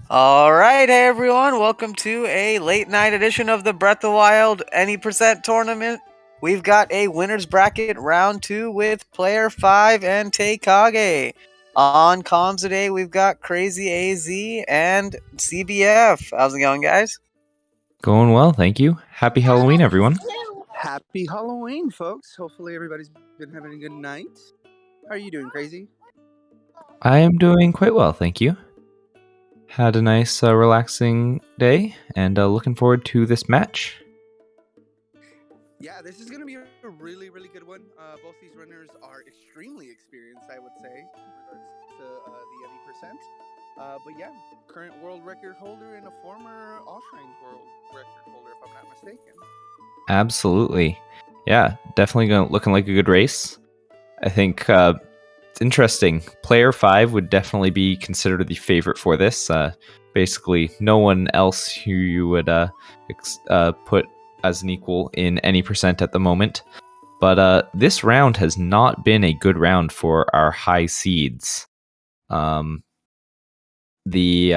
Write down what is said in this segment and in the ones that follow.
All right, hey everyone, welcome to a late night edition of the Breath of the Wild Any Percent tournament. We've got a winner's bracket round two with player 5 and Taykage. On comms today, we've got Crazy AZ and CBF. How's it going, guys? Going well, thank you. Happy Halloween, everyone. Happy Halloween, folks. Hopefully everybody's been having a good night. How are you doing, Crazy? I am doing quite well, thank you. Had a nice, relaxing day, and looking forward to this match. Yeah, this is going to be a really, really good one. Both these runners are extremely experienced, I would say, in regards to the any percent. But yeah, current world record holder and a former off-range world record holder, if I'm not mistaken. Absolutely. Yeah, definitely looking like a good race. I think it's interesting. Player 5 would definitely be considered the favorite for this. Basically, no one else who you would put as an equal in any percent at the moment. But this round has not been a good round for our high seeds. We've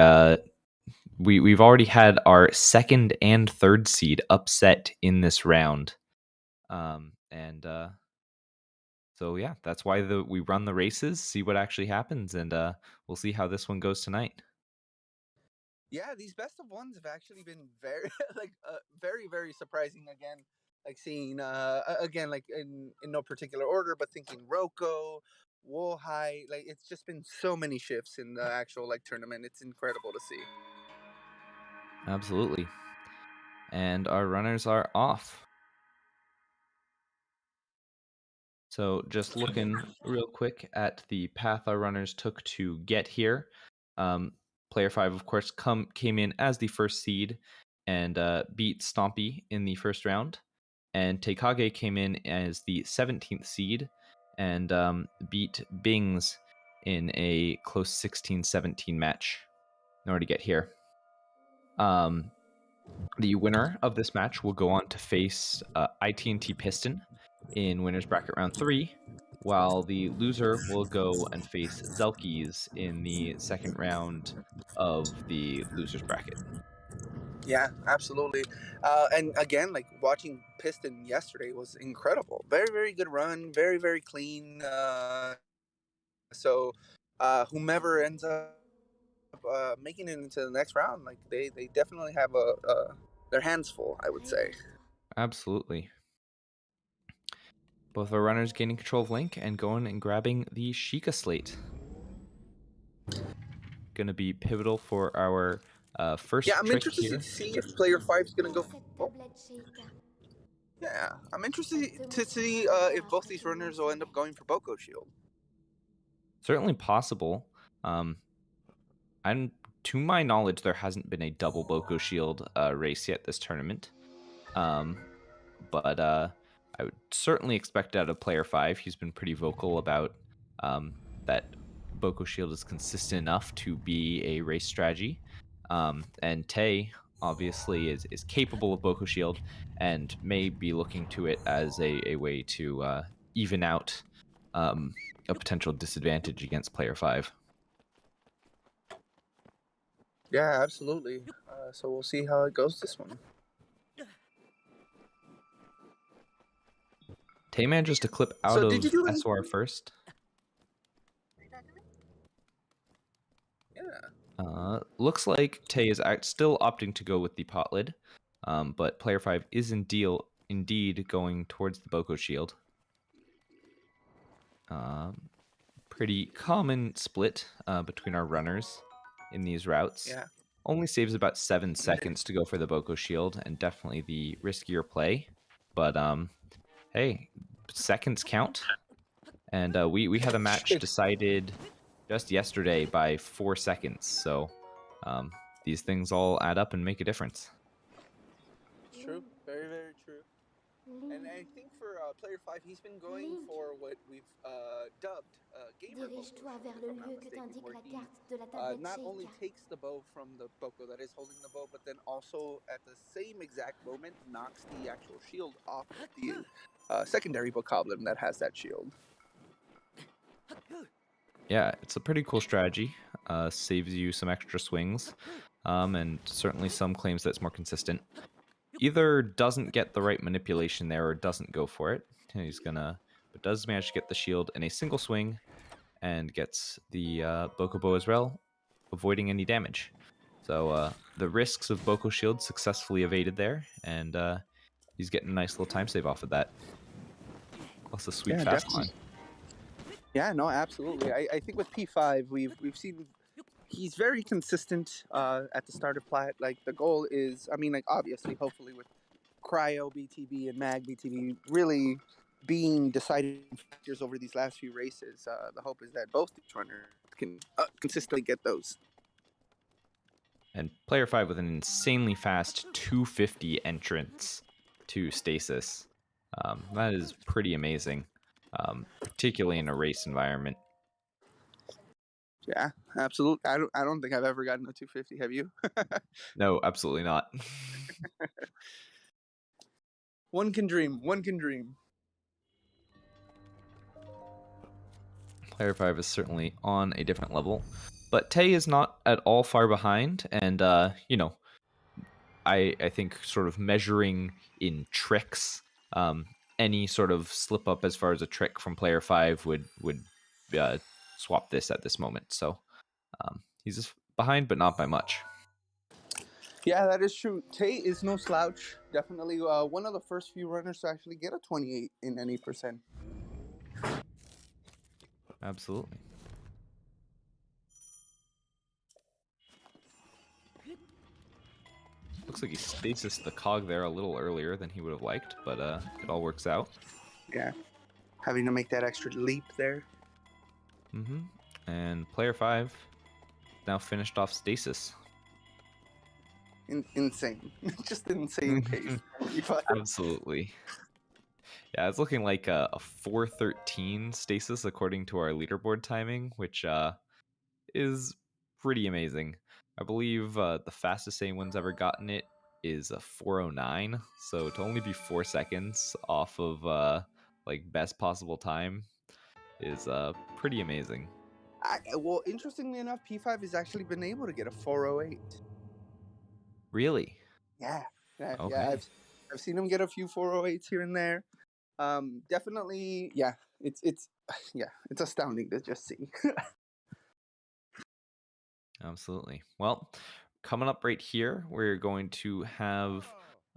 already had our second and third seed upset in this round, so yeah, that's why we run the races, see what actually happens, and we'll see how this one goes tonight. Yeah, these best of ones have actually been very, very, very surprising. Again, like seeing, again, like in no particular order, but thinking Roko, Wohai, like it's just been so many shifts in the actual like tournament. It's incredible to see. Absolutely. And our runners are off. So just looking real quick at the path our runners took to get here. Player 5, of course, came in as the first seed and beat Stompy in the first round. And Taykage came in as the 17th seed and beat Bings in a close 16-17 match in order to get here. The winner of this match will go on to face IT&T Piston in winners bracket round 3, while the loser will go and face Zelkis in the second round of the losers bracket. Yeah, absolutely. And again, like watching Piston yesterday was incredible. Very, very good run. Very, very clean. So, whomever ends up making it into the next round, like they definitely have their hands full, I would say. Absolutely. Both our runners gaining control of Link and going and grabbing the Sheikah slate. Going to be pivotal for our first Yeah, I'm trick interested here. to see if player 5 is gonna go. Yeah, I'm interested to see if both these runners will end up going for Boko Shield. Certainly possible. To my knowledge, there hasn't been a double Boko Shield race yet this tournament. But I would certainly expect out of player 5. He's been pretty vocal about that Boko Shield is consistent enough to be a race strategy. And Tay obviously is capable of Boko Shield and may be looking to it as a way to even out a potential disadvantage against player 5. Yeah, absolutely. So we'll see how it goes this one. Tay manages to clip out So of did you do SOR first. Yeah. Looks like Tay is still opting to go with the pot lid, but player 5 is indeed going towards the Boko Shield. Pretty common split between our runners in these routes. Yeah. Only saves about 7 seconds to go for the Boko Shield, and definitely the riskier play. But hey, seconds count. And we had a match decided just yesterday by 4 seconds, so these things all add up and make a difference. True. Very, very true. And I think for player 5, he's been going for what we've dubbed gamer Boko, if I'm not mistaken, where he not only takes the bow from the Boko that is holding the bow, but then also at the same exact moment knocks the actual shield off of the secondary Bokoblin that has that shield. Yeah, it's a pretty cool strategy. saves you some extra swings, and certainly some claims that it's more consistent. Either doesn't get the right manipulation there or doesn't go for it. But does manage to get the shield in a single swing and gets the Bokobo as well, avoiding any damage. So the risks of Boko Shield successfully evaded there, and he's getting a nice little time save off of that. Plus a sweet fast definitely. climb. Yeah, no, absolutely. I think with P5, we've seen he's very consistent at the start of plat. Like the goal is, I mean, like obviously, hopefully with Cryo BTB and Mag BTB really being deciding factors over these last few races, the hope is that both these runners can consistently get those. And player 5 with an insanely fast 250 entrance to stasis. That is pretty amazing, particularly in a race environment. Yeah, absolutely. I don't think I've ever gotten a 250. Have you? No, absolutely not. One can dream. One can dream. Player 5 is certainly on a different level, but Tay is not at all far behind, and I think sort of measuring in tricks, any sort of slip up as far as a trick from player 5 would swap this at this moment. So he's just behind, but not by much. Yeah, that is true. Tay is no slouch. Definitely one of the first few runners to actually get a 28 in any percent. Absolutely. Looks like he stasis the cog there a little earlier than he would have liked, but it all works out. Yeah, having to make that extra leap there. Mm-hmm. And player 5 now finished off stasis. Insane. Just insane pace. Absolutely. Yeah, it's looking like a 4:13 stasis according to our leaderboard timing, which is pretty amazing. I believe the fastest anyone's ever gotten it is a 4:09. So to only be 4 seconds off of like best possible time is pretty amazing. Well, interestingly enough, P5 has actually been able to get a 408. Really? Yeah. Okay. Yeah. I've seen him get a few 408s here and there. Definitely, yeah. It's astounding to just see. Absolutely. Well, coming up right here, we're going to have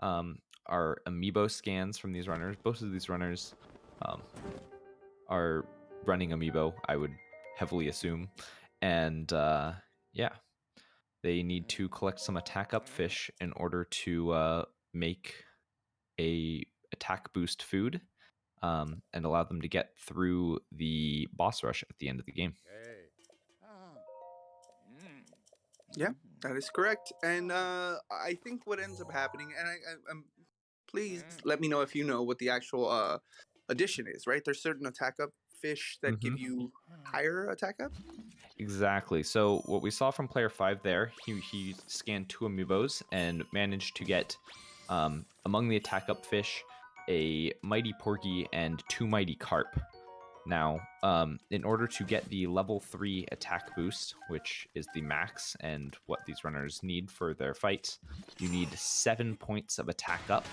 our amiibo scans from these runners. Both of these runners are running amiibo, I would heavily assume. And yeah, they need to collect some attack up fish in order to make a attack boost food and allow them to get through the boss rush at the end of the game. Yeah, that is correct. And I think what ends up happening, and I'm please let me know if you know what the actual addition is, right? There's certain attack up fish that give you higher attack up. Exactly. So what we saw from player 5 there, he scanned 2 amiibos and managed to get among the attack up fish a mighty porgy and 2 mighty carp. Now, in order to get the level 3 attack boost, which is the max and what these runners need for their fights, you need 7 points of attack up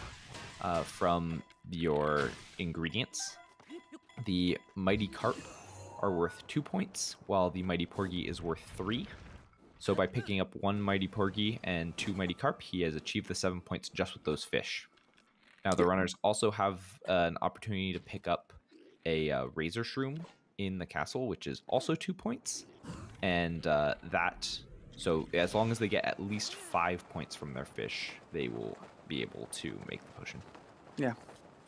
from your ingredients. The mighty carp are worth 2 points, while the mighty porgy is worth 3. So by picking up 1 mighty porgy and 2 mighty carp, he has achieved the 7 points just with those fish. Now the runners also have an opportunity to pick up a razor shroom in the castle, which is also 2 points, and so as long as they get at least 5 points from their fish, they will be able to make the potion. Yeah,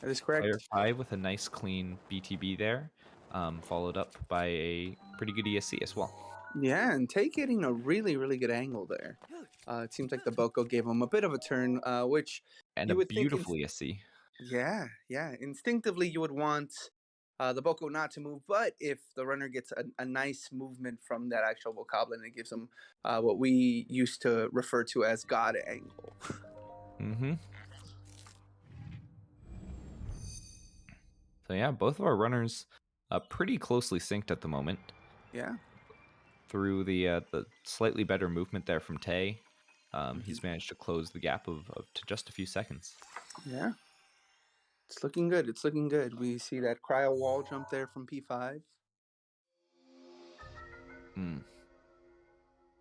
that is correct. Player 5 with a nice clean BTB there, followed up by a pretty good ESC as well. Yeah, and Tay getting a really, really good angle there. It seems like the Boko gave him a bit of a turn, which And you a would beautiful think ESC. Yeah. Instinctively, you would want the Boko not to move, but if the runner gets a nice movement from that actual Bokoblin, it gives them what we used to refer to as God angle. Mm-hmm. So yeah, both of our runners pretty closely synced at the moment. Yeah. through the slightly better movement there from Tay. He's managed to close the gap to just a few seconds. Yeah. It's looking good. It's looking good. We see that cryo wall jump there from P5.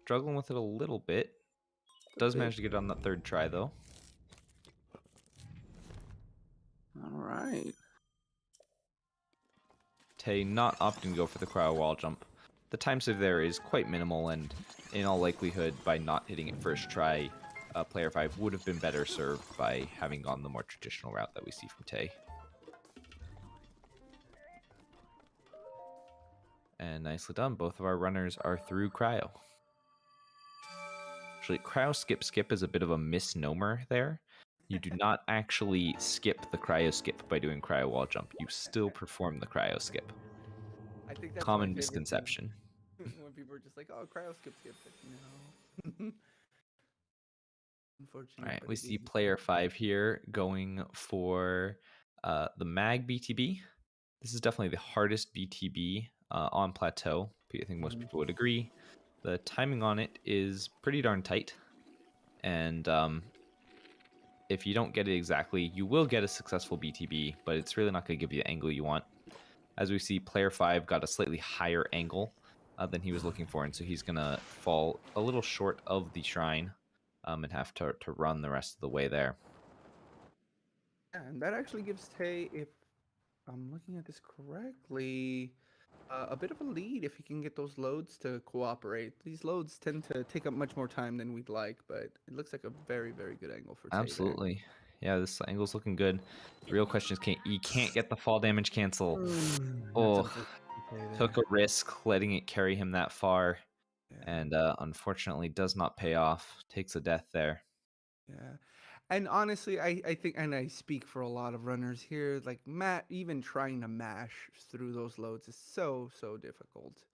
Struggling with it a little bit. Does manage to get it on that third try, though. All right. Tay not opting to go for the cryo wall jump. The time save there is quite minimal, and in all likelihood, by not hitting it first try, player 5 would have been better served by having gone the more traditional route that we see from Tay. And nicely done. Both of our runners are through cryo. Actually, cryo skip is a bit of a misnomer there. You do not actually skip the cryo skip by doing cryo wall jump. You still perform the cryo skip. I think that's Common misconception. When people are just like, "Oh, cryo skip." No. Unfortunately. All right, we see player 5 here going for the mag BTB. This is definitely the hardest BTB on plateau. I think most people would agree. The timing on it is pretty darn tight, and if you don't get it exactly, you will get a successful BTB, but it's really not going to give you the angle you want. As we see, player 5 got a slightly higher angle than he was looking for, and so he's going to fall a little short of the shrine and have to run the rest of the way there. Yeah, and that actually gives Tay, if I'm looking at this correctly, a bit of a lead if he can get those loads to cooperate. These loads tend to take up much more time than we'd like, but it looks like a very, very good angle for Tay. Absolutely. Yeah, this angle's looking good. The real question is, he can't get the fall damage cancel. Took a risk letting it carry him that far, and unfortunately does not pay off. Takes a death there. Yeah. And honestly, I think, and I speak for a lot of runners here, like even trying to mash through those loads is so difficult.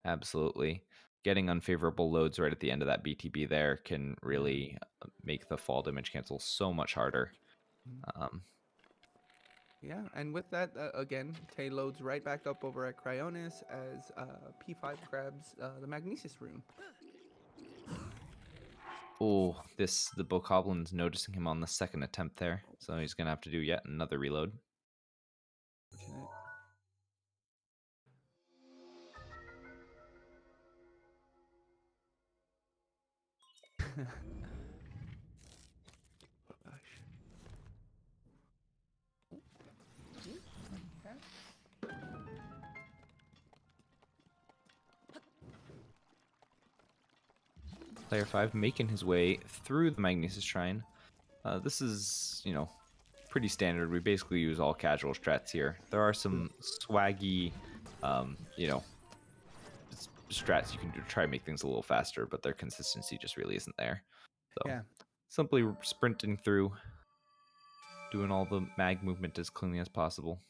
Absolutely. Getting unfavorable loads right at the end of that BTB there can really make the fall damage cancel so much harder. Yeah, and with that, again, Tay loads right back up over at Cryonis as P5 grabs the Magnesis rune. Oh, the Bokoblin's noticing him on the second attempt there, so he's going to have to do yet another reload. Player 5 making his way through the Magnesis Shrine. This is, pretty standard. We basically use all casual strats here. There are some swaggy, strats you can do to try to make things a little faster, but their consistency just really isn't there. So simply sprinting through, doing all the mag movement as cleanly as possible.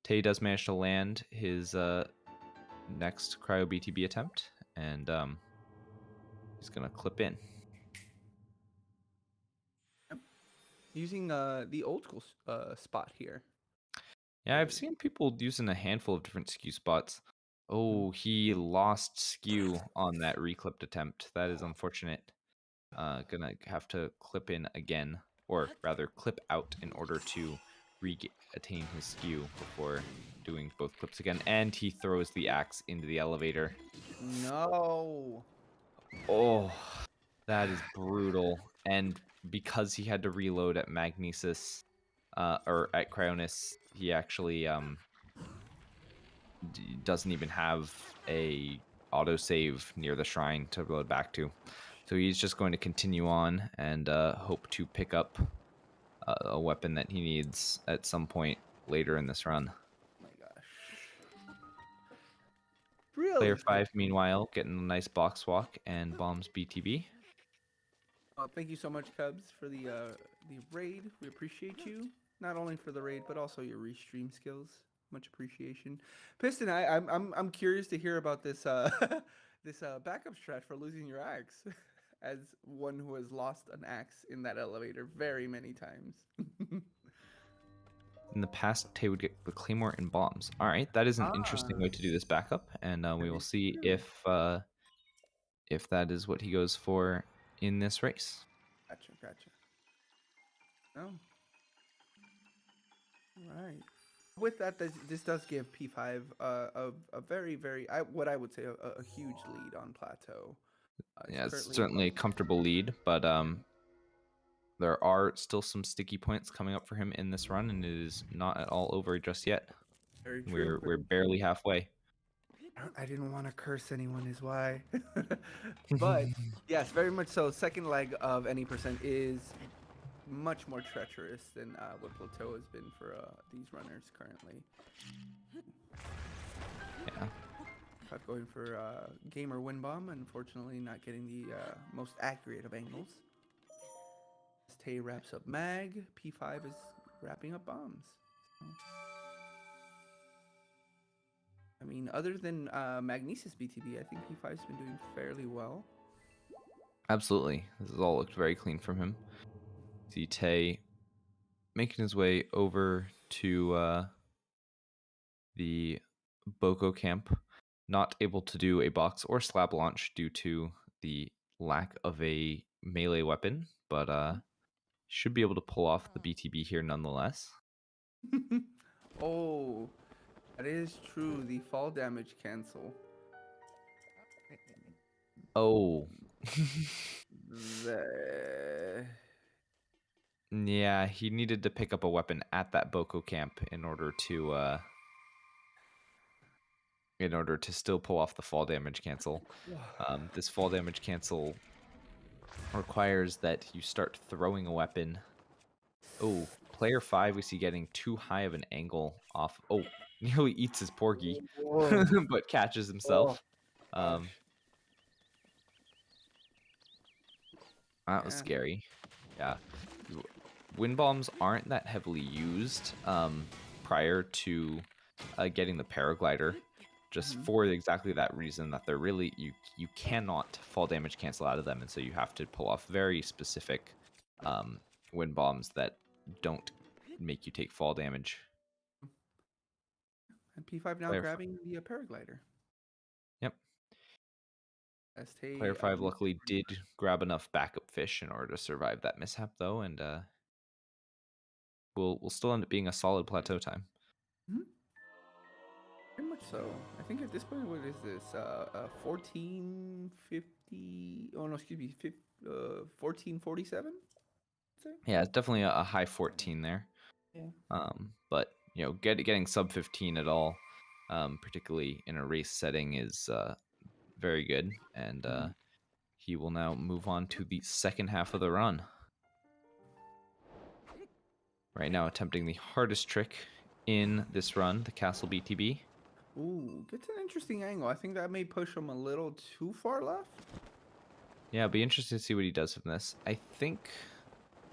Tay does manage to land his next cryo BTB attempt, and he's going to clip in. Using the old school spot here. Yeah, I've seen people using a handful of different skew spots. Oh, he lost skew on that reclipped attempt. That is unfortunate. Gonna have to clip in again, or rather clip out in order to attain his skew before doing both clips again. And he throws the axe into the elevator. No. Oh, that is brutal. And because he had to reload at Magnesis, or at Cryonis, he actually doesn't even have a autosave near the shrine to reload back to. So he's just going to continue on and hope to pick up a weapon that he needs at some point later in this run. Oh my gosh. Really? Player 5, meanwhile, getting a nice box walk and bombs BTB. Thank you so much, Cubs, for the raid. We appreciate you, not only for the raid, but also your restream skills. Much appreciation. Piston, I'm curious to hear about this this backup strat for losing your axe, as one who has lost an axe in that elevator very many times. In the past, Tay would get the claymore and bombs. All right, that is an interesting way to do this backup, and we will see if if that is what he goes for in this race. Gotcha. Oh. All right. With that, this does give P5 a very, what I would say a huge lead on Plateau. Yeah, it's certainly a comfortable lead, but there are still some sticky points coming up for him in this run, and it is not at all over just yet. Very true. We're barely halfway. I didn't want to curse anyone, is why. But yes, very much so. Second leg of any percent is much more treacherous than what Plateau has been for these runners currently. Yeah. Going for gamer win bomb, unfortunately not getting the most accurate of angles. As Tay wraps up mag, P5 is wrapping up bombs. So, I mean, other than Magnesis BTB, I think P5's been doing fairly well. Absolutely. This has all looked very clean from him. See Tay making his way over to the Boko camp, not able to do a box or slab launch due to the lack of a melee weapon, but should be able to pull off the BTB here nonetheless. Oh, that is true. The fall damage cancel. Oh. The... Yeah, he needed to pick up a weapon at that Boko camp in order to still pull off the fall damage cancel. This fall damage cancel requires that you start throwing a weapon. Oh, player 5 we see getting too high of an angle off. Oh, nearly eats his porgy, but catches himself. That was scary. Yeah. Wind bombs aren't that heavily used prior to getting the paraglider, just for exactly that reason, that they're really, you cannot fall damage cancel out of them, and so you have to pull off very specific wind bombs that don't make you take fall damage. And P5 now grabbing the paraglider. Yep. ST, Player 5 luckily did grab enough backup fish in order to survive that mishap, though, and will still end up being a solid plateau time. Very much so. I think at this point, what is this? 1450. Oh no, excuse me, 1447. Yeah, it's definitely a high 14 there. Yeah. But you know, getting sub 15 at all, particularly in a race setting, is very good. And he will now move on to the second half of the run. Right now, attempting the hardest trick in this run, the Castle BTB. Ooh, gets an interesting angle. I think that may push him a little too far left. Yeah, it'll be interesting to see what he does from this. I think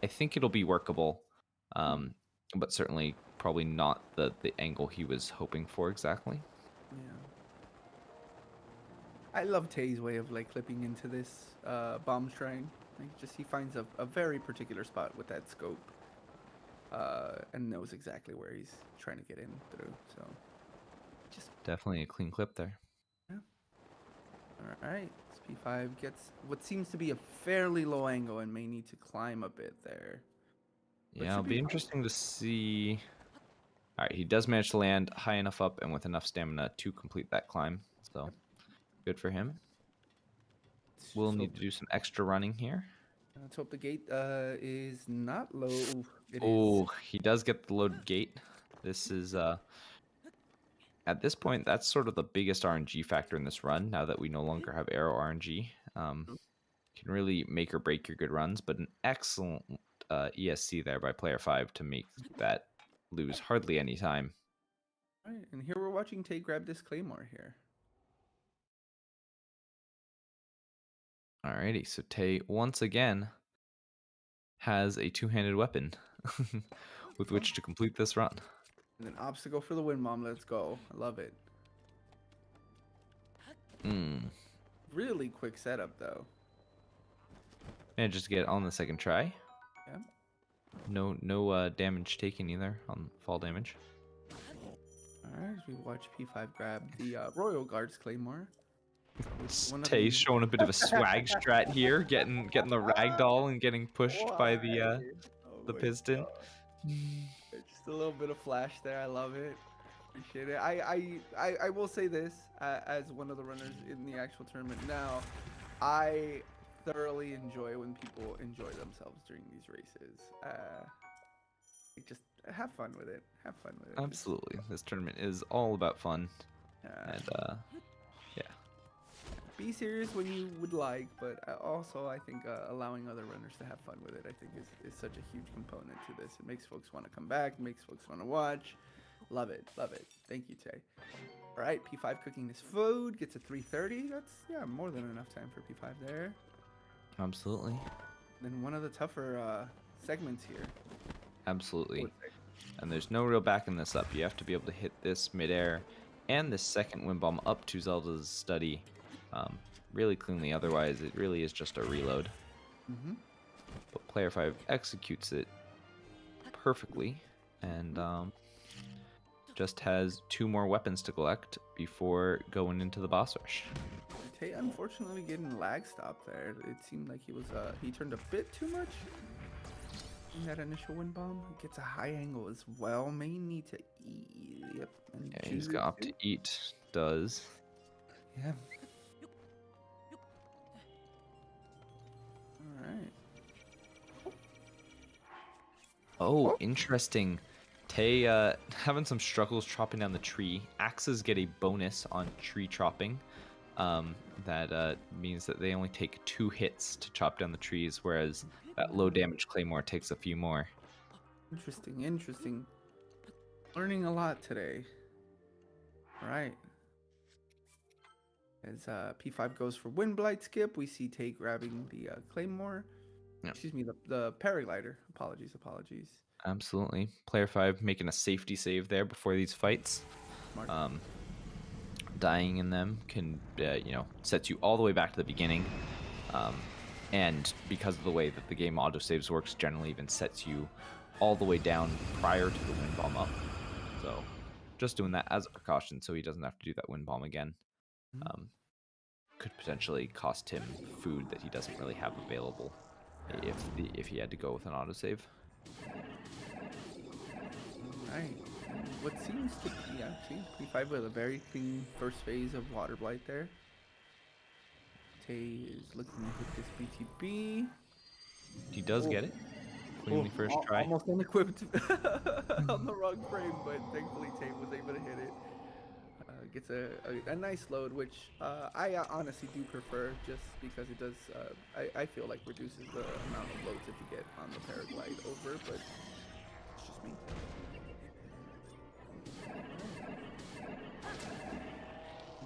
it'll be workable, but certainly probably not the angle he was hoping for exactly. Yeah. I love Tay's way of like clipping into this bomb shrine. Like, just he finds a very particular spot with that scope, and knows exactly where he's trying to get in through. So, just definitely a clean clip there. Yeah. All right. P5 gets what seems to be a fairly low angle and may need to climb a bit there. Yeah, it'll be interesting to see. All right, he does manage to land high enough up and with enough stamina to complete that climb. So, good for him. We'll need to do some extra running here. Let's hope the gate is not low. He does get the loaded gate. This is at this point, that's sort of the biggest RNG factor in this run. Now that we no longer have arrow RNG, can really make or break your good runs. But an excellent ESC there by player 5 to make that lose hardly any time. All right, and here we're watching Tay grab this claymore here. Alrighty, so Tay once again has a two-handed weapon with which to complete this run. And an obstacle for the wind bomb. Let's go. I love it. Really quick setup though. Managed to get it on the second try. Yeah. No damage taken either on fall damage. All right, as we watch P5 grab the Royal Guard's claymore. One of Tay the- showing a bit of a swag strat here, getting the ragdoll and getting pushed by the Oh my piston. God. Just a little bit of flash there. I love it. Appreciate it. I will say this as one of the runners in the actual tournament now. I thoroughly enjoy when people enjoy themselves during these races. Just have fun with it. Have fun with it. Absolutely, this tournament is all about fun, and yeah. Be serious when you would like, but also I think allowing other runners to have fun with it, I think is such a huge component to this. It makes folks want to come back, makes folks want to watch. Love it, love it. Thank you, Tay. All right, P5 cooking his food, gets a 330. That's, yeah, more than enough time for P5 there. Absolutely. Then one of the tougher segments here. Absolutely. And there's no real backing this up. You have to be able to hit this midair and this second wind bomb up to Zelda's study really cleanly. Otherwise, it really is just a reload. But player 5 executes it perfectly and just has 2 more weapons to collect before going into the boss rush. Tay unfortunately getting lag stop there. It seemed like he turned a bit too much in that initial wind bomb. Gets a high angle as well. May need to eat. Yep. And Yeah, he's got up to eat. Does. Yeah. All right. Oh, interesting. Tay having some struggles chopping down the tree. Axes get a bonus on tree chopping. That means that they only take 2 hits to chop down the trees, whereas that low damage claymore takes a few more. Interesting, interesting. Learning a lot today. All right. As P5 goes for wind blight skip, we see Tay grabbing the claymore. Yeah. Excuse me, the paraglider. Apologies. Absolutely. Player 5 making a safety save there before these fights. Smart. Dying in them can, sets you all the way back to the beginning. And because of the way that the game autosaves works, generally even sets you all the way down prior to the wind bomb up. So just doing that as a precaution so he doesn't have to do that wind bomb again. Could potentially cost him food that he doesn't really have available if he had to go with an autosave. Right. What seems to be actually P5 with a very clean first phase of water blight there. Tay is looking to hit this BTB. He does get it. Cleanly first try. Almost unequipped on the wrong frame, but thankfully Tay was able to hit it. Gets a nice load, which I honestly do prefer, just because it does, I feel like reduces the amount of loads that you get on the paraglide over, but it's just me.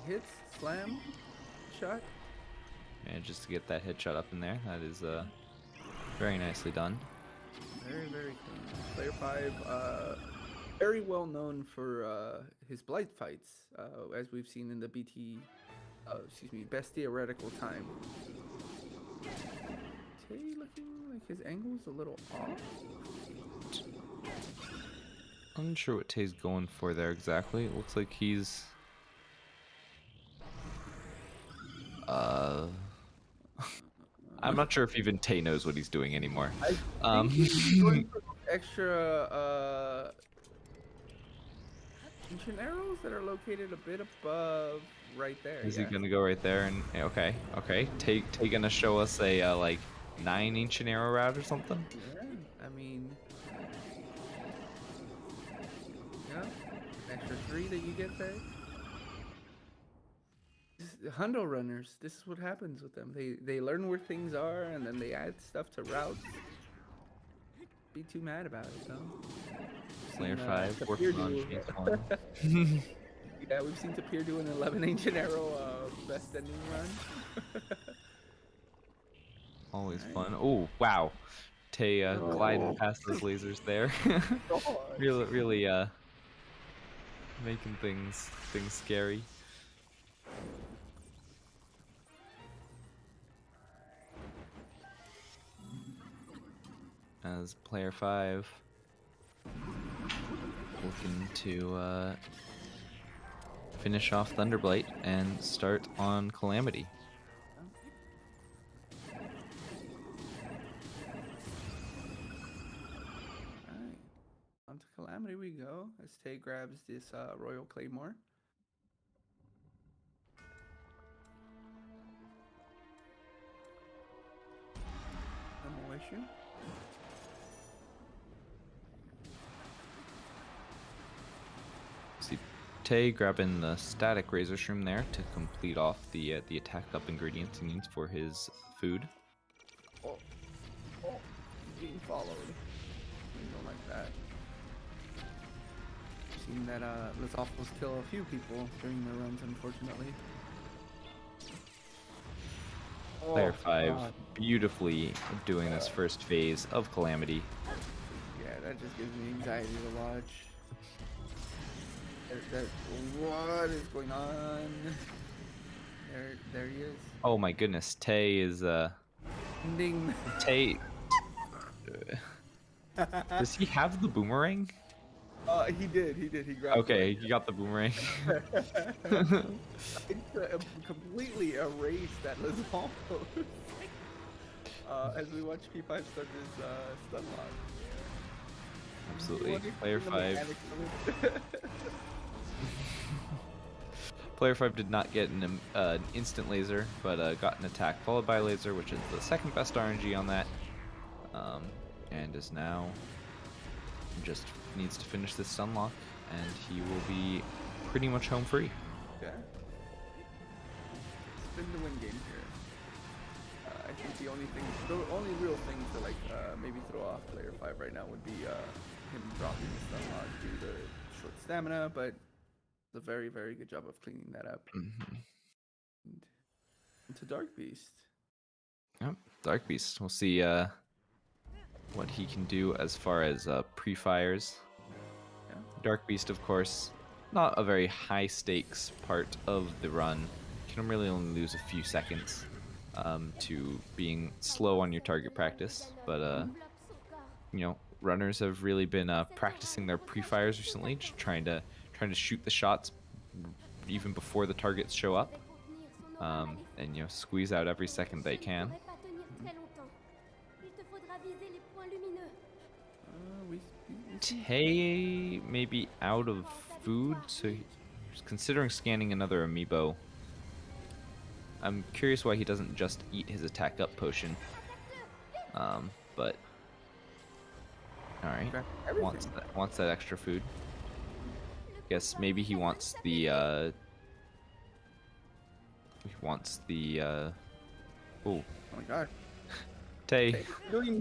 Hits, slam, shot. Manages to get that headshot up in there. That is very nicely done. Very, very clean. Player 5, very well known for his blight fights, as we've seen in the best theoretical time. Tay looking like his angle's a little off. Unsure what Tay's going for there exactly. It looks like he's I'm not sure if even Tay knows what he's doing anymore. I think he's going for extra ancient arrows that are located a bit above right there. Is he gonna go right there? And okay. Tay gonna show us a like 9 ancient arrow route or something? Yeah, I mean, extra 3 that you get there. Hundo runners, this is what happens with them. They learn where things are and then they add stuff to routes. Be too mad about it though. Player 5 working on James Bond. Yeah, we've seen Tapir do an 11 ancient arrow best ending run. Always fun. Oh wow, Tay gliding past those lasers there. really making things scary. As player 5 looking to finish off Thunderblight and start on Calamity. Alright. On to Calamity we go as Tay grabs this Royal Claymore. Demolition. See Tay grabbing the static Razor Shroom there to complete off the attack up ingredients he needs for his food. Oh, he's being followed. We don't like that. I've seen that Lizalfos kill a few people during their runs, unfortunately. Player 5 God. beautifully doing this first phase of Calamity. Yeah, that just gives me anxiety to watch. What is going on? There he is. Oh my goodness, Tay is Ding. Tay. Does he have the boomerang? He did. He grabbed. Okay, he got the boomerang. It completely erased that Lizalfos. As we watch P5 start his stun lock. Absolutely. Player The 5. mechanics of it. Player 5 did not get an instant laser, but got an attack followed by a laser, which is the second best RNG on that. And is now just needs to finish this stun lock, and he will be pretty much home free. Okay. Spin the win game here. I think the only real thing to like maybe throw off Player 5 right now would be him dropping the stun lock due to short stamina, but it's a very, very good job of cleaning that up. Mm-hmm. And into Dark Beast. Yep, Dark Beast. We'll see what he can do as far as pre-fires. Yeah. Dark Beast, of course, not a very high stakes part of the run. Can really only lose a few seconds to being slow on your target practice, but you know, runners have really been practicing their pre-fires recently, just trying to shoot the shots even before the targets show up, and you know, squeeze out every second they can. Tay may be out of food, so he's considering scanning another amiibo. I'm curious why he doesn't just eat his attack up potion. But all right, wants that extra food. Guess maybe he wants the oh my god. Tay,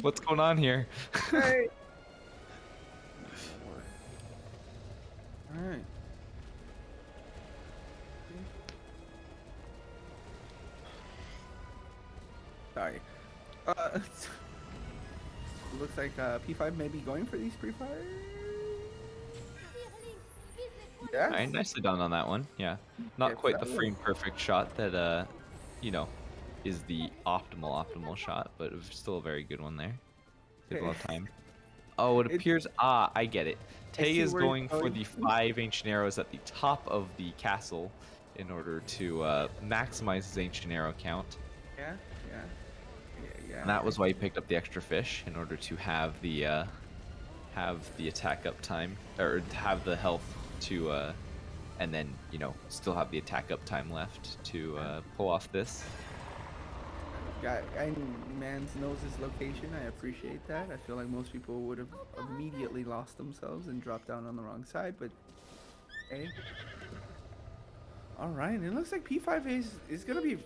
what's going on here? Hey. Alright. Sorry. Looks like P5 may be going for these pre-fires. Yeah. All right, nicely done on that one. Yeah, not quite the frame perfect shot that you know, is the optimal shot, but it was still a very good one there. Did a lot of time. Oh, it appears. I get it. Tay is going for the 5 ancient arrows at the top of the castle in order to maximize his ancient arrow count. Yeah. And that was why he picked up the extra fish, in order to have the attack up time, or have the health to, and then, you know, still have the attack up time left to pull off this. Mans knows his location. I appreciate that. I feel like most people would have immediately lost themselves and dropped down on the wrong side, but hey. All right, it looks like P5 is going to be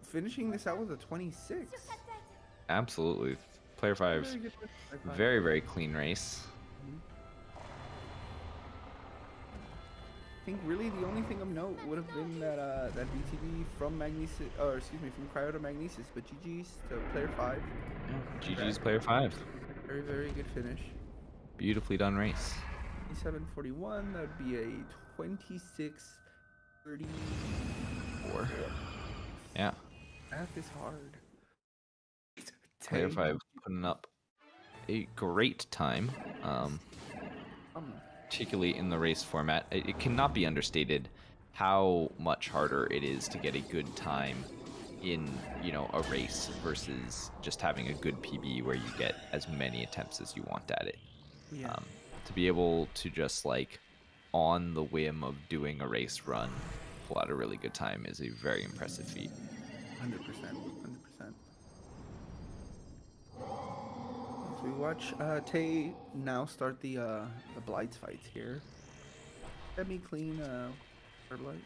finishing this out with a 26. Absolutely. Player 5's very, very clean race. I think really the only thing of note would have been that that VTB from Magnesis, or excuse me, from Cryo to Magnesis, but GG's to Player 5. Yeah, GG's Player 5. Very, very good finish. Beautifully done race. 27:41. That would be a 26:34. Yeah. Math is hard. Player 5 putting up a great time. Particularly in the race format. It cannot be understated how much harder it is to get a good time in, a race versus just having a good PB where you get as many attempts as you want at it. Yeah. To be able to just like on the whim of doing a race run pull out a really good time is a very impressive feat. 100%. 100%. As we watch Tay now start the Blights fights here. Let me clean for Blight.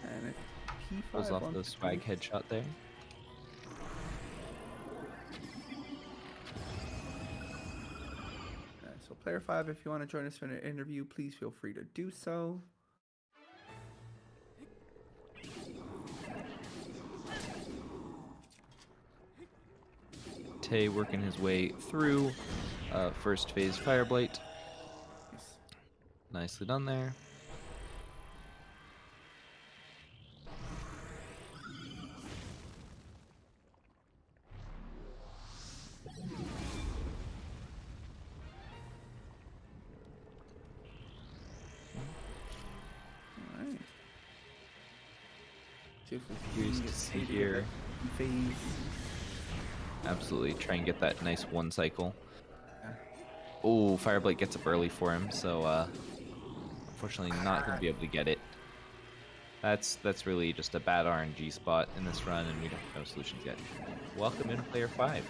And it's P5 Pulls off on the swag headshot there. So player 5, if you want to join us for an interview, please feel free to do so. Tay working his way through first phase Fireblight. Nice. Nicely done there. Alright. See if we Curious can to get see Tay to here. get that phase. Absolutely try and get that nice one cycle. Yeah. Oh, Fireblight gets up early for him, so unfortunately not going to be able to get it. That's really just a bad RNG spot in this run, and we don't have no solutions yet. Welcome in, player 5.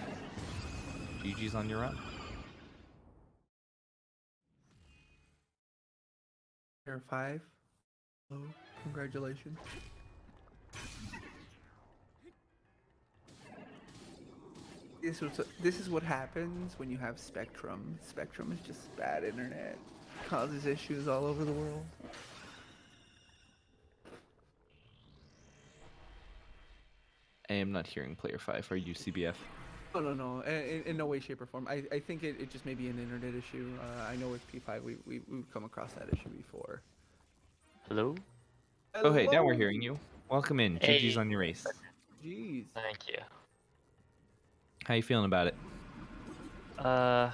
GG's on your run. Player 5. Oh, congratulations. This is what happens when you have Spectrum. Spectrum is just bad internet. Causes issues all over the world. I am not hearing player 5. Are you CBF? No. In no way, shape, or form. I think it just may be an internet issue. I know with P5 we've come across that issue before. Hello? Oh, hey, now we're hearing you. Welcome in. Hey. GG's on your race. Jeez. Thank you. How you feeling about it? It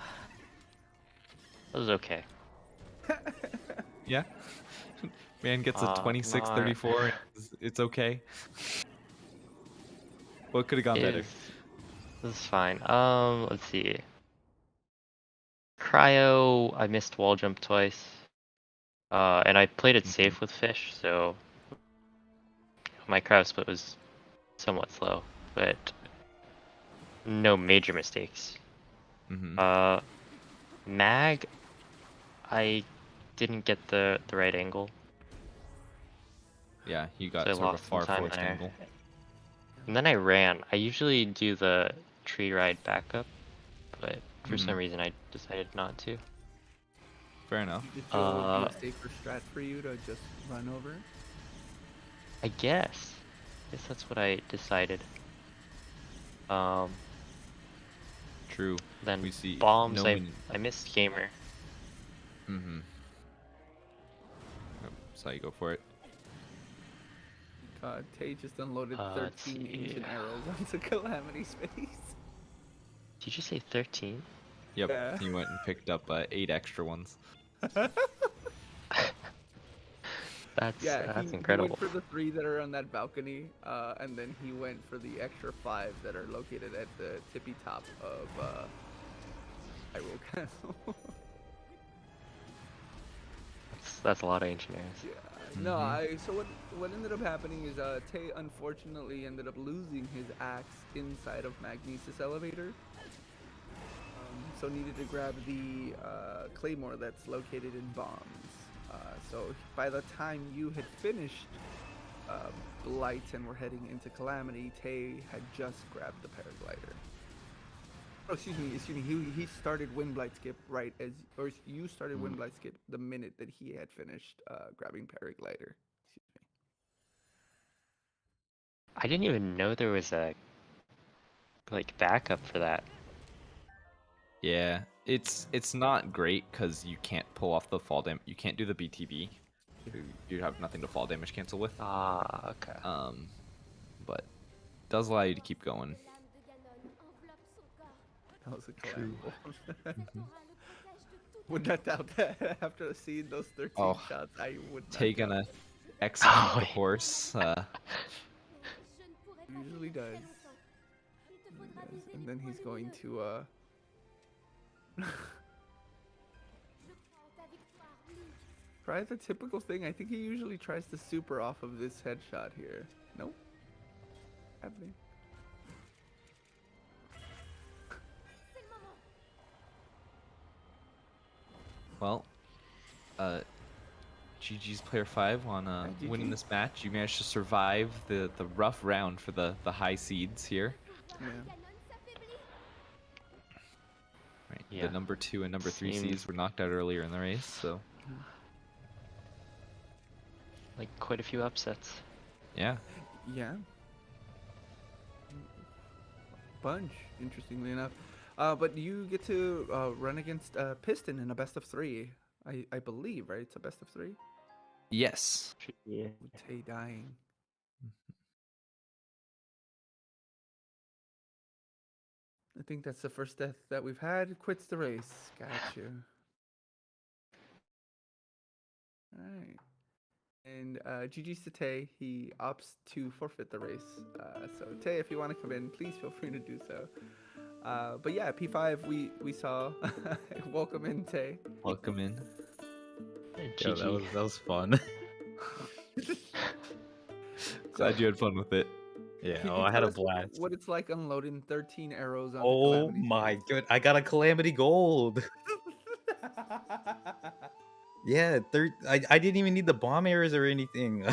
was okay. Yeah? Man gets a Come 26-34. on. It's okay. What could have gone better? This is fine. Let's see. Cryo, I missed wall jump twice. And I played it safe with fish, so my cryo split was somewhat slow, but no major mistakes. Mm-hmm. Mag, I didn't get the right angle. Yeah, you got So I sort of a lost some far time forced there. angle. And then I ran. I usually do the tree ride backup, but for some Mhm. reason I decided not to. Fair enough. Did Joe do a safer strat for you to just run over? I guess that's what I decided. True. Then We see bombs. no I missed gamer. Mm-hmm. Oh, so you go for it. God, Tay just unloaded Let's 13 see. ancient arrows onto Calamity Space. Did you say 13? Yep. Yeah. He went and picked up 8 extra ones. That's He incredible. went for the 3 that are on that balcony, and then he went for the extra 5 that are located at the tippy top of Hyrule Castle. That's a lot of ancient arrows. Yeah. No, so what ended up happening is Tay unfortunately ended up losing his axe inside of Magnesis Elevator. So needed to grab the claymore that's located in bombs. So by the time you had finished Blight and were heading into Calamity, Tay had just grabbed the paraglider. Oh, excuse me. He started Wind Blight Skip or you started Wind Blight Skip the minute that he had finished grabbing paraglider. Excuse me. I didn't even know there was a backup for that. Yeah, it's not great because you can't pull off the fall damage. You can't do the BTB. You have nothing to fall damage cancel with. Ah, okay. But does allow you to keep going. That was a True. collab. Would not doubt that after seeing those 13 Oh, shots, I would not Tay doubt. gonna execute the wait. horse. Usually does. And then he's going to try the typical thing. I think he usually tries to super off of this headshot here. Nope. Happening. Well, GG's player 5 on GG. winning this match. You managed to survive the rough round for the high seeds here. Yeah. Right. Yeah. The number 2 and number 3 Seems- seeds were knocked out earlier in the race, so Like quite a few upsets. yeah. Yeah. Bunch, interestingly enough. But you get to run against Piston in a best of 3. I believe, right? It's a best of 3. Yes. Yeah. With Tay dying. I think that's the first death that we've had. Quits the race. Gotcha. Alright. And GG's to Tay. He opts to forfeit the race. So Tay, if you want to come in, please feel free to do so. But yeah, P5 we saw. Welcome in, Tay. Welcome in. Yo, that was fun. Glad you had fun with it. Yeah, Can oh, you I had tell a us blast. what it's like unloading 13 arrows on Oh my god, I got a Calamity Gold. Yeah, I didn't even need the bomb arrows or anything.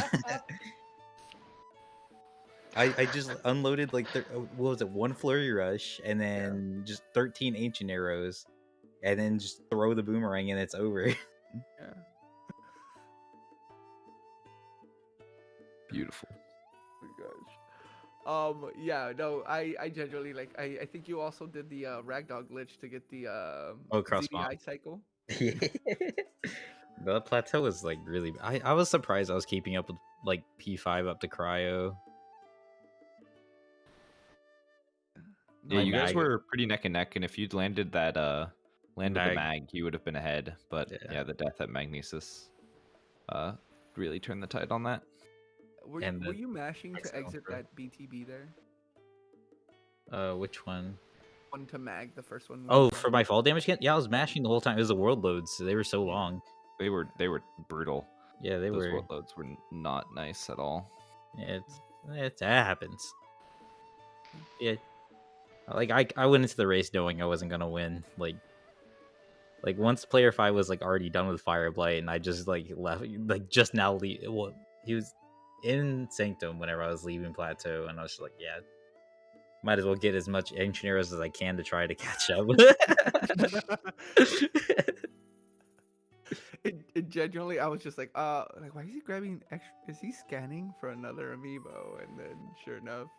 I just unloaded like what was it, 1 flurry rush and then just 13 ancient arrows, and then just throw the boomerang and it's over. Yeah. Beautiful. Oh my gosh. Yeah, no, I genuinely like. I think you also did the ragdoll glitch to get the cross bomb. ZDI cycle. The plateau was like really. I was surprised I was keeping up with like P5 up to cryo. Yeah, My you guys mag- were pretty neck and neck, and if you'd landed that landed the Mag. mag, you would have been ahead. But Yeah. yeah, the death at Magnesis really turned the tide on that. Were And the you mashing to accidental exit throw. that BTB there? Which one? One to mag, the first one. Oh, for my fall damage kit? Yeah, I was mashing the whole time. It was the world loads, so they were so long. They were brutal. Yeah, they Those were. world loads were not nice at all. Yeah, that happens. Yeah, like I went into the race knowing I wasn't gonna win. Like once player 5 was like already done with Fire Blight, and I just like left, like just now leave. Well, he was in Sanctum whenever I was leaving Plateau, and I was just like, yeah, might as well get as much ancient arrows as I can to try to catch up. It genuinely, I was just like, why is he grabbing extra? Is he scanning for another amiibo? And then, sure enough,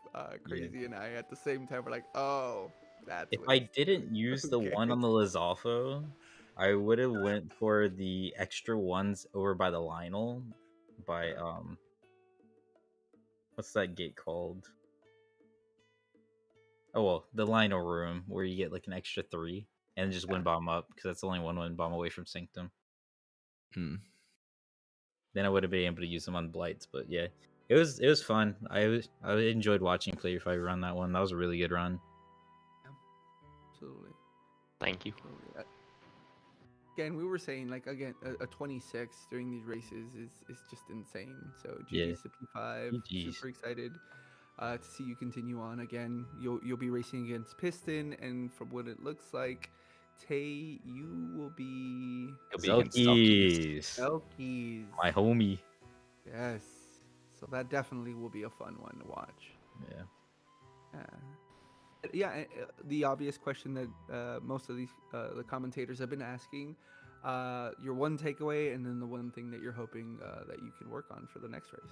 Crazy and I at the same time were like, oh, that's. If what I he's didn't doing. use the Okay. one on the Lizalfo, I would have went for the extra ones over by the Lionel, by what's that gate called? Oh well, the Lionel room where you get like an extra 3 and just win bomb up, because that's only one win bomb away from Sanctum. Hmm. Then I would have been able to use them on Blights, but yeah, it was fun. I enjoyed watching Player 5 run that one. That was a really good run. Absolutely. Thank you. Absolutely. Again, we were saying like a 26 during these races is just insane. So Yeah. GG's to P5. GG's. Super excited to see you continue on. Again, you'll be racing against Piston, and from what it looks like, Tay, you will be He'll be against Selkies. Selkies, Elkies. my homie. Yes. So that definitely will be a fun one to watch. Yeah. Yeah, the obvious question that most of these the commentators have been asking, your one takeaway, and then the one thing that you're hoping that you can work on for the next race.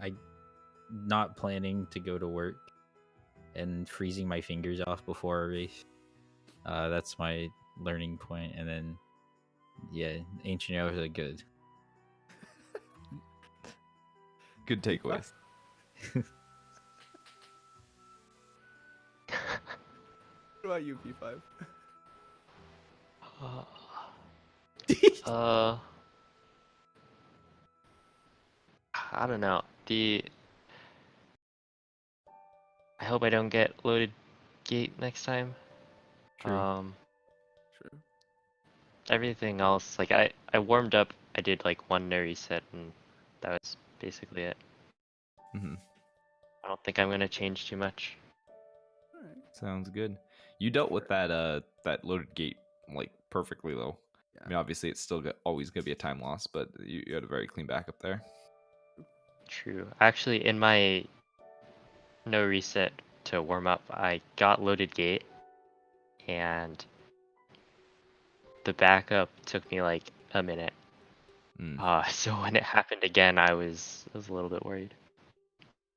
I not planning to go to work and freezing my fingers off before a race. That's my learning point. And then, yeah, ancient arrows are good. Good takeaways. What about you, P5? I don't know. I hope I don't get loaded gate next time. True. True. Everything else, like I warmed up, I did like one no reset, and that was basically it. Hmm. I don't think I'm gonna change too much. All right. Sounds good. You dealt with that loaded gate like perfectly though. Yeah. I mean, obviously it's still always gonna be a time loss, but you had a very clean backup there. True. Actually, in my no reset to warm up, I got loaded gate, and the backup took me like a minute. Mm. So when it happened again, I was a little bit worried.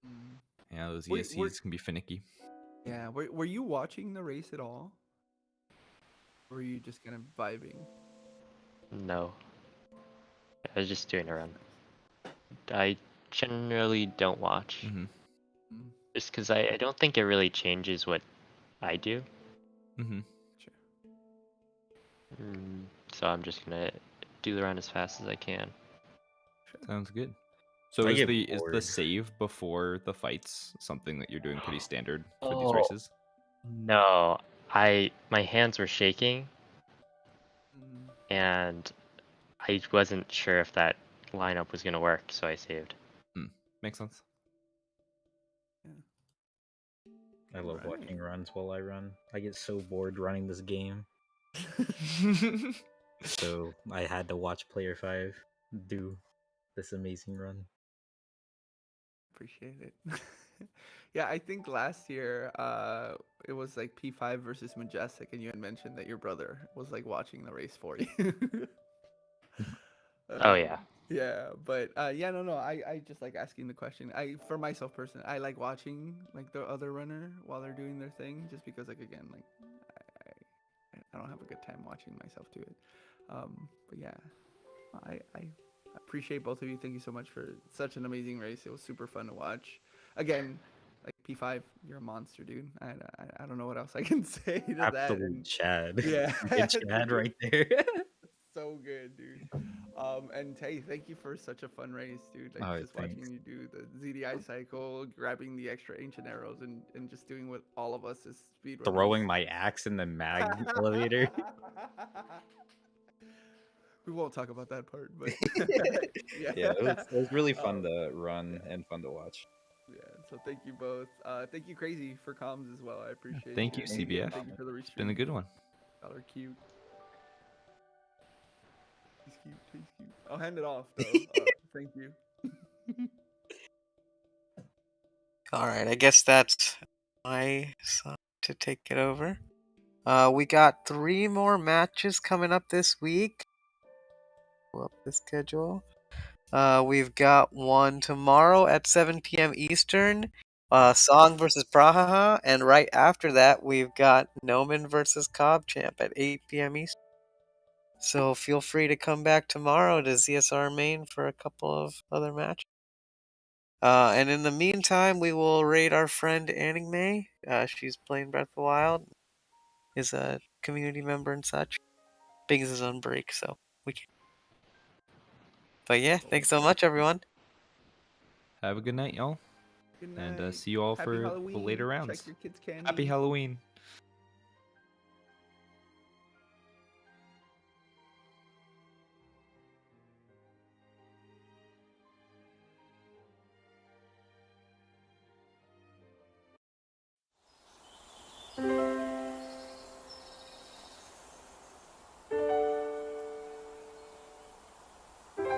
Mm. Yeah, those Were- ESCs can be finicky. Yeah. Were you watching the race at all? Or were you just kind of vibing? No, I was just doing a run. I generally don't watch, Mm-hmm. Mm. just because I don't think it really changes what I do. Mm-hmm. Sure. So I'm just gonna do the run as fast as I can. Sounds good. So I is get the bored. save before the fights something that you're doing pretty standard for these Oh. races? No, my hands were shaking, Mm. and I wasn't sure if that lineup was gonna work, so I saved. Makes sense. I love Alright. watching runs while I run. I get so bored running this game. So I had to watch Player 5 do this amazing run. Appreciate it. Yeah, I think last year it was like P5 versus Majestic, and you had mentioned that your brother was like watching the race for you. Oh yeah. Yeah, but yeah, no, I just like asking the question. For myself personally, I like watching like the other runner while they're doing their thing, just because like again, like I don't have a good time watching myself do it. But yeah, I appreciate both of you. Thank you so much for such an amazing race. It was super fun to watch. Again, like P5, you're a monster, dude. I don't know what else I can say to that. Absolute And Chad. yeah, It's Chad right there. so good, dude. And hey, thank you for such a fun race, dude. Like Alright, just watching thanks. you do the ZDI cycle, grabbing the extra ancient arrows, and just doing what all of us as speedrunners. Throwing my axe in the mag elevator. We won't talk about that part, but yeah. Yeah, it was really fun to run and fun to watch. Yeah, so thank you both. Thank you, Crazy, for comms as well. I appreciate Thank you, and CBF. thank you for the restream. It's been a good one. Y'all are cute. He's cute. He's cute. I'll hand it off though. Thank you. All right, I guess that's my side to take it over. We got 3 more matches coming up this week. Pull up the schedule. We've got one tomorrow at 7 p.m. Eastern. Song versus Prahaha, and right after that, we've got Noman versus Cobb Champ at 8 p.m. Eastern. So feel free to come back tomorrow to ZSR Main for a couple of other matches. And in the meantime, we will raid our friend Anime. She's playing Breath of the Wild, is a community member and such. Bings is on break, so we can. But yeah, thanks so much, everyone. Have a good night, y'all. Good And night. see you all Happy for Halloween. the later rounds. Check your kids' candy. Happy Halloween.